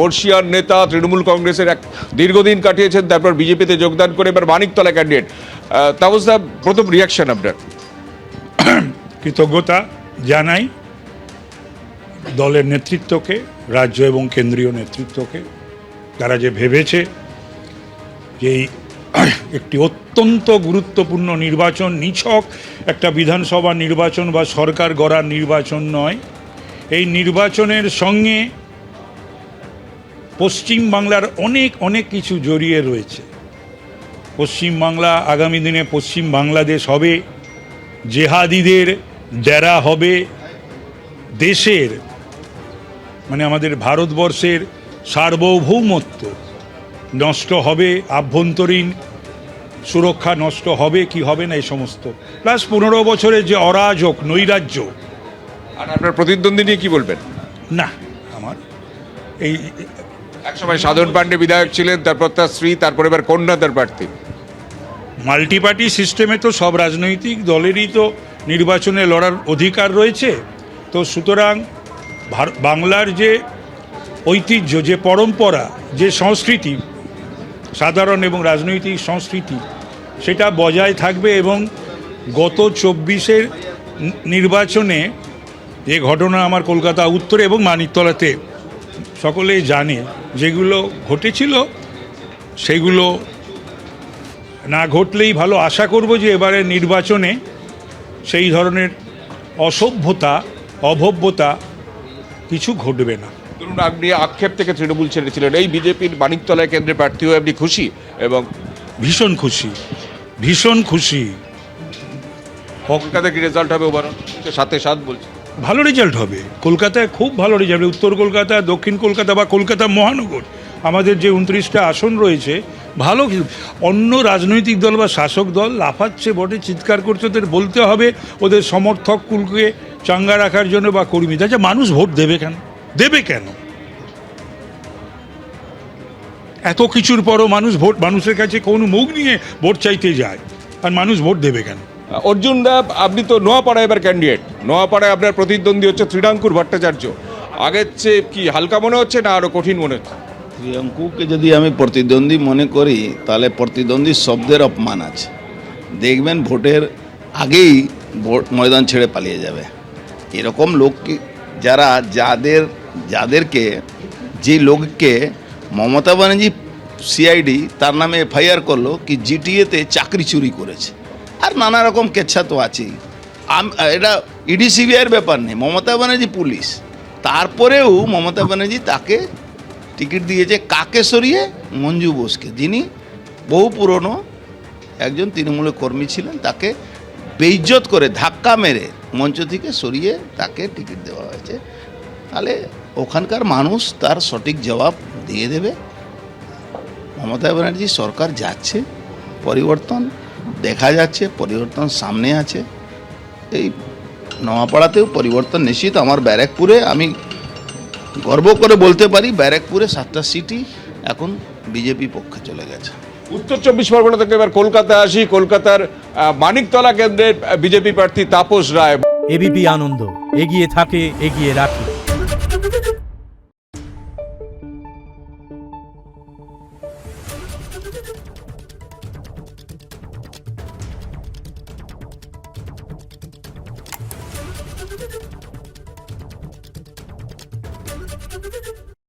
বর্ষিয়ান নেতা, তৃণমূল কংগ্রেসের এক দীর্ঘদিন কাটিয়েছেন, তারপর বিজেপিতে যোগদান করে এবার Maniktala candidate. that was the প্রথম রিয়াকশন আপনার? কৃতজ্ঞতা জানাই দলের নেতৃত্বকে, রাজ্য এবং কেন্দ্রীয় নেতৃত্বকে, তারা যে ভেবেছে যে এই একটি অত্যন্ত গুরুত্বপূর্ণ নির্বাচন নিছক একটা বিধানসভা নির্বাচন বা সরকার গড়ার নির্বাচন নয়, এই নির্বাচনের সঙ্গে পশ্চিমবাংলার অনেক অনেক কিছু জড়িয়ে রয়েছে। পশ্চিমবাংলা আগামী দিনে পশ্চিম বাংলাদেশ হবে, জেহাদিদের ডেরা হবে, দেশের মানে আমাদের ভারতবর্ষের সার্বভৌমত্ব নষ্ট হবে, আভ্যন্তরীণ সুরক্ষা নষ্ট হবে কি হবে না এই সমস্ত, প্লাস 15 বছরের যে অরাজক নৈরাজ্য। আর আপনার প্রতিদ্বন্দ্বী নিয়ে কি বলবেন? না, আমার এই একসময় সাধন পাণ্ডে বিধায়ক ছিলেন, তারপর তার স্ত্রী, তারপর এবার কন্যা তার প্রার্থী। মাল্টি পার্টি সিস্টেমে তো সব রাজনৈতিক দলেরই তো নির্বাচনে লড়ার অধিকার রয়েছে। তো সুতরাং বাংলার যে ঐতিহ্য, যে পরম্পরা, যে সংস্কৃতি, সাধারণ এবং রাজনৈতিক সংস্কৃতি, সেটা বজায় থাকবে। এবং গত 24-এর নির্বাচনে যে ঘটনা আমার কলকাতা উত্তরে এবং মানিকতলাতে সকলেই জানে, যেগুলো ঘটেছিল সেগুলো না ঘটলেই ভালো। আশা করব যে এবারের নির্বাচনে সেই ধরনের অসভ্যতা, অভব্যতা কিছু ঘটবে না। ধরুন, আপনি আক্ষেপ থেকে তৃণমূল ছেড়েছিলেন, এই বিজেপির মানিকতলায় কেন্দ্রে প্রার্থী হয়ে আপনি খুশি? এবং ভীষণ খুশি, ভীষণ খুশি। কলকাতায় কি রেজাল্ট হবে? ওভারঅল 7-7 বলছে। ভালো রেজাল্ট হবে কলকাতায়, খুব ভালো রেজাল্ট। উত্তর কলকাতা, দক্ষিণ কলকাতা বা কলকাতা মহানগর, আমাদের যে 29টা আসন রয়েছে, ভালো। অন্য রাজনৈতিক দল বা শাসক দল লাফাচ্ছে বটে, চিৎকার করছে, ওদের বলতে হবে ওদের সমর্থক কুলকে চাঙ্গা রাখার জন্য বা কর্মীদের। আচ্ছা, মানুষ ভোট দেবে কেন? দেবে কেন? এত কিছুর পরও মানুষ ভোট, মানুষের কাছে কোনো মুখ নিয়ে ভোট চাইতে যায়, আর মানুষ ভোট দেবে কেন? অর্জুন দা, আপনি তো নোয়াপাড়ায় এবার ক্যান্ডিডেট। নোয়াপাড়ায় আপনার প্রতিদ্বন্দ্বী হচ্ছে তৃণাঙ্কুর ভট্টাচার্য। আগের চেয়ে কি হালকা মনে হচ্ছে না আরো কঠিন মনে হচ্ছে? প্রিয়াঙ্কুকে যদি আমি প্রতিদ্বন্দ্বী মনে করি, তাহলে প্রতিদ্বন্দ্বী শব্দের অপমান আছে। দেখবেন ভোটের আগেই ভোট ময়দান ছেড়ে পালিয়ে যাবে। এরকম লোককে যারা যাদেরকে যে লোককে মমতা ব্যানার্জি সিআইডি তার নামে এফআইআর করলো কি জিটিএতে চাকরি চুরি করেছে, আর নানা রকম কেচ্ছা তো আছেই। এটা ইডি সিবিআইয়ের ব্যাপার নেই, মমতা ব্যানার্জি পুলিশ। তারপরেও মমতা ব্যানার্জি তাকে টিকিট দিয়েছে, কাকে সরিয়ে? মঞ্জু বোসকে, যিনি বহু পুরনো একজন তৃণমূলের কর্মী ছিলেন। তাকে বেইজ্জত করে ধাক্কা মেরে মঞ্চ থেকে সরিয়ে তাকে টিকিট দেওয়া হয়েছে। তাহলে ওখানকার মানুষ তার সঠিক জবাব দিয়ে দেবে। মমতা ব্যানার্জি সরকার যাচ্ছে, পরিবর্তন দেখা যাচ্ছে, পরিবর্তন সামনে আছে। এই নোয়াপাড়াতেও পরিবর্তন নিশ্চিত। আমার ব্যারাকপুরে আমি গর্ব করে বলতে পারি, ব্যারাকপুরে 7টা সিটই এখন বিজেপি পক্ষে চলে গেছে। উত্তর 24 পরগনা থেকে এবার কলকাতা আসি। কলকাতার মানিকতলা কেন্দ্রের বিজেপি প্রার্থী তাপস রায়। এবিপি আনন্দ, এগিয়ে থাকে, এগিয়ে রাখে।